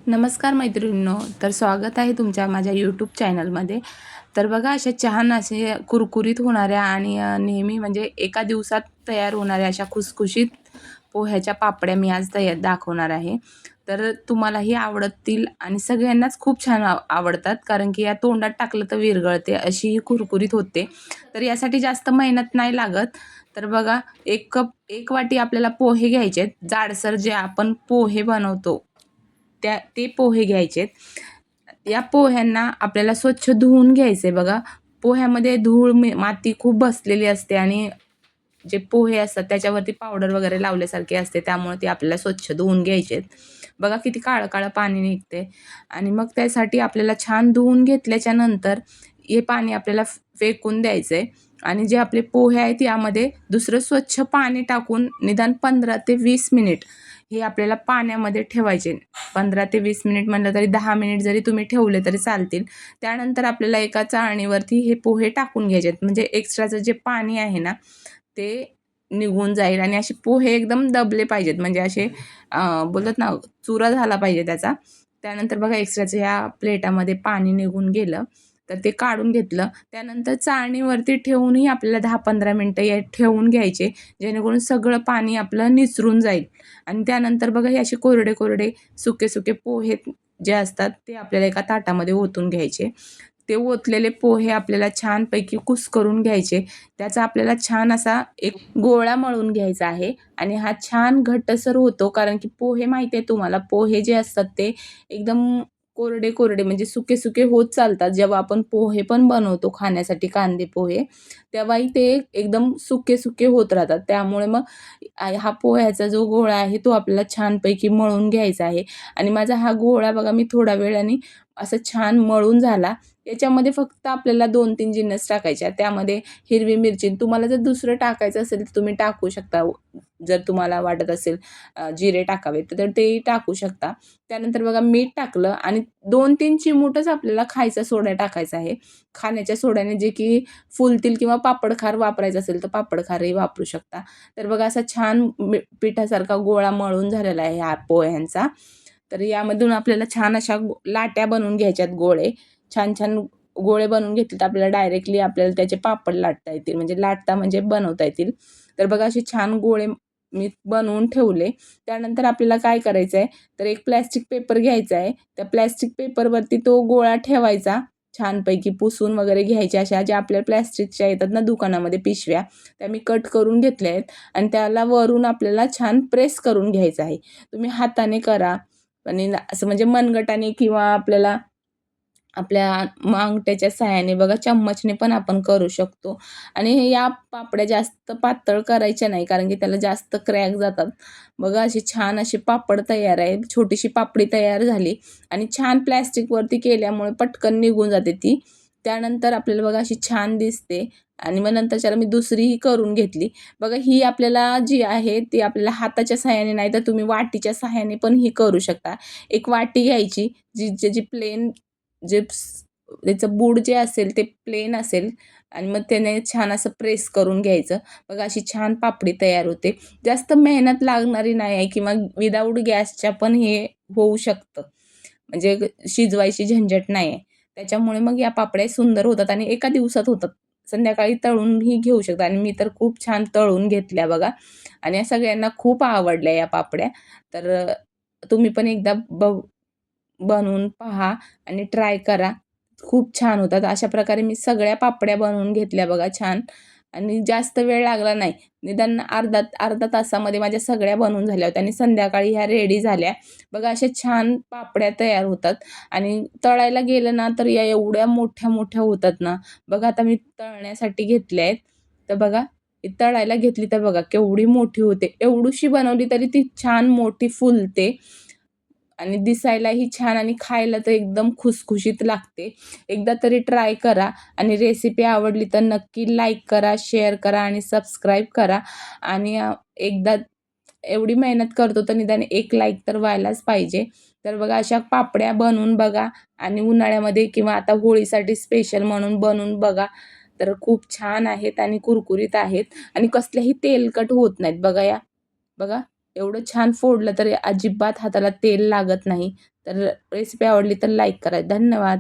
नमस्कार मैत्रिणींनो, तर स्वागत आहे तुमच्या माझ्या यूट्यूब चॅनलमध्ये. तर बघा अशा छान असे कुरकुरीत होणाऱ्या आणि नेहमी म्हणजे एका दिवसात तयार होणाऱ्या अशा खुसखुशीत पोह्याच्या पापड्या मी आज दाखवणार आहे. तर तुम्हालाही आवडतील आणि सगळ्यांनाच खूप छान आवडतात, कारण की या तोंडात टाकलं तर विरघळते अशी ही कुरकुरीत होते. तर यासाठी जास्त मेहनत नाही लागत. तर बघा 1 कप 1 वाटी आपल्याला पोहे घ्यायचे आहेत. जाडसर जे आपण पोहे बनवतो ते पोहे घ्यायचेत. या पोह्यांना आपल्याला स्वच्छ धुवून घ्यायचे बघा. पोह्यामध्ये धूळ, माती खूप बसलेली असते आणि जे पोहे असतात त्याच्यावरती पावडर वगैरे लावल्यासारखे असते. त्यामुळे ते आपल्याला स्वच्छ धुवून घ्यायचेत. बघा किती काळं-काळं पाणी निघते आणि मग त्यासाठी आपल्याला छान धुवून घेतल्याच्यानंतर हे पाणी आपल्याला फेकून द्यायचंय आणि जे आपले पोहे आहेत यामध्ये दुसरं स्वच्छ पाणी टाकून निदान 15 ते 20 मिनिट हे आपल्याला पाण्यामध्ये ठेवायचे. 15 ते 20 मिनिट म्हणलं तरी 10 मिनिट जरी तुम्ही ठेवले तरी चालतील. त्यानंतर आपल्याला एका चाळणीवरती हे पोहे टाकून घ्यायचे आहेत. म्हणजे एक्स्ट्राचं जे पाणी आहे ना, ते निघून जाईल आणि असे पोहे एकदम दबले पाहिजेत. म्हणजे असे बोलतात ना, चुरा झाला पाहिजे त्याचा. त्यानंतर बघा एक्स्ट्राचं ह्या प्लेटामध्ये पाणी निघून गेलं, तर ते काढून घेतलं. त्यानंतर चाळणीवरती ठेवूनही आपल्याला 10-15 मिनिटं ठेवून घ्यायचे, जेणेकरून सगळं पाणी आपलं निचरून जाईल. आणि त्यानंतर बघा हे असे कोरडे-कोरडे, सुके-सुके पोहे जे असतात ते आपल्याला एका ताटामध्ये ओतून घ्यायचे. ते ओतलेले पोहे आपल्याला छानपैकी कुस्करून घ्यायचे. त्याचा आपल्याला छान असा एक गोळा मळून घ्यायचा आहे आणि हा छान घट्टसर होतो, कारण की पोहे माहिती आहे तुम्हाला, पोहे जे असतात ते एकदम कोरडे-कोरडे म्हणजे सुके-सुके होत चालतात. जेव्हा आपण पोहे पण बनवतो खाण्यासाठी कांदे पोहे, तेव्हाही ते एकदम सुके-सुके होत राहतात. त्यामुळे मग हा पोह्याचा जो गोळा आहे तो आपल्याला छानपैकी मळून घ्यायचा आहे आणि माझा हा गोळा बघा मी थोड्या वेळाने असं छान मळून झाला. याच्यामध्ये फक्त आपल्याला 2-3 जिन्नस टाकायच्या. त्यामध्ये हिरवी मिरची, तुम्हाला जर दुसरं टाकायचं असेल तर तुम्ही टाकू शकता. जर तुम्हाला वाटत असेल जिरे टाकावेत तर तेही टाकू शकता. त्यानंतर बघा मीठ टाकलं आणि 2-3 चिमूटच आपल्याला खायचा सोडा टाकायचा आहे. खाण्याच्या सोड्याने जे की फुलतील किंवा पापडखार वापरायचं असेल तर पापडखारही वापरू शकता. तर बघा असा छान पिठासारखा गोळा मळून झालेला आहे हा पोह्यांचा. तर यामधून आपल्याला छान अशा लाट्या बनवून घ्यायच्यात गोळे. छान-छान गोळे बनवून घेतले तर आपल्याला डायरेक्टली आपल्याला त्याचे पापड लाटता येतील. म्हणजे लाटता म्हणजे बनवता येतील. तर बघा असे छान गोळे मी बनवून ठेवले. त्यानंतर आपल्याला काय करायचं आहे, तर एक प्लास्टिक पेपर घ्यायचा आहे. त्या प्लास्टिक पेपरवरती तो गोळा ठेवायचा. छानपैकी पुसून वगैरे घ्यायच्या अशा ज्या आपल्या प्लास्टिकच्या येतात ना दुकानामध्ये पिशव्या, त्या मी कट करून घेतल्या आहेत आणि त्याला वरून आपल्याला छान प्रेस करून घ्यायचं आहे. तुम्ही हाताने करा आणि असं म्हणजे मनगटाने किंवा आपल्याला आपल्या अंगठ्याच्या सहाय्याने बघा चम्मचने पण आपण करू शकतो आणि या पापड्या जास्त पातळ करायच्या नाही, कारण की त्याला जास्त क्रॅक जातात. बघा अशी छान अशी पापड तयार आहे. छोटीशी पापडी तयार झाली आणि छान प्लॅस्टिकवरती केल्यामुळे पटकन निघून जाते ती. त्यानंतर आपल्याला बघा अशी छान दिसते आणि मग नंतरच्याला मी दुसरीही करून घेतली. बघा ही आपल्याला जी आहे ती आपल्याला हाताच्या सहाय्याने नाही तर तुम्ही वाटीच्या सहाय्याने पण ही करू शकता. एक वाटी घ्यायची ज्याची प्लेन जे त्याचं बूड जे असेल ते प्लेन असेल आणि मग त्याने छान असं प्रेस करून घ्यायचं. बघा अशी छान पापडी तयार होते. जास्त मेहनत लागणारी नाही आहे किंवा विदाऊट गॅसच्या पण हे होऊ शकतं. म्हणजे शिजवायची झंझट नाही आहे. त्याच्यामुळे मग या पापड्या सुंदर होतात आणि एका दिवसात होतात. संध्याकाळी तळूनही घेऊ शकता आणि मी तर खूप छान तळून घेतल्या बघा आणि या सगळ्यांना खूप आवडल्या या पापड्या. तर तुम्ही पण एकदा बनवून पहा आणि ट्राय करा. खूप छान होतात. अशा प्रकारे मी सगळ्या पापड्या बनवून घेतल्या बघा छान आणि जास्त वेळ लागला नाही. निदान अर्धा तासामध्ये माझ्या सगळ्या बनवून झाल्या होत्या आणि संध्याकाळी ह्या रेडी झाल्या. बघा अशा छान पापड्या तयार होतात आणि तळायला गेलं ना तर या एवढ्या मोठ्या-मोठ्या होतात ना. बघा आता मी तळण्यासाठी घेतल्या आहेत. तर बघा तळायला घेतली तर बघा केवढी मोठी होते. एवढीशी बनवली तरी ती छान मोठी फुलते. आणि दिसायलाही छान आणि खायला तर एकदम खुसखुशीत लागते. एकदा तरी ट्राय करा आणि रेसिपी आवडली तर नक्की लाईक करा, शेअर करा आणि सबस्क्राईब करा आणि एकदा एवढी मेहनत करतो तर निदान एक लाईक तर व्हायलाच पाहिजे. तर बघा अशा पापड्या बनवून बघा आणि उन्हाळ्यामध्ये किंवा आता होळीसाठी स्पेशल म्हणून बनवून बघा. तर खूप छान आहेत आणि कुरकुरीत आहेत आणि कसल्याही तेलकट होत नाहीत. बघा एवढं छान फोडलं तरी अजिबात हाताला तेल लागत नाही. तर रेसिपी आवडली तर लाईक करा. धन्यवाद.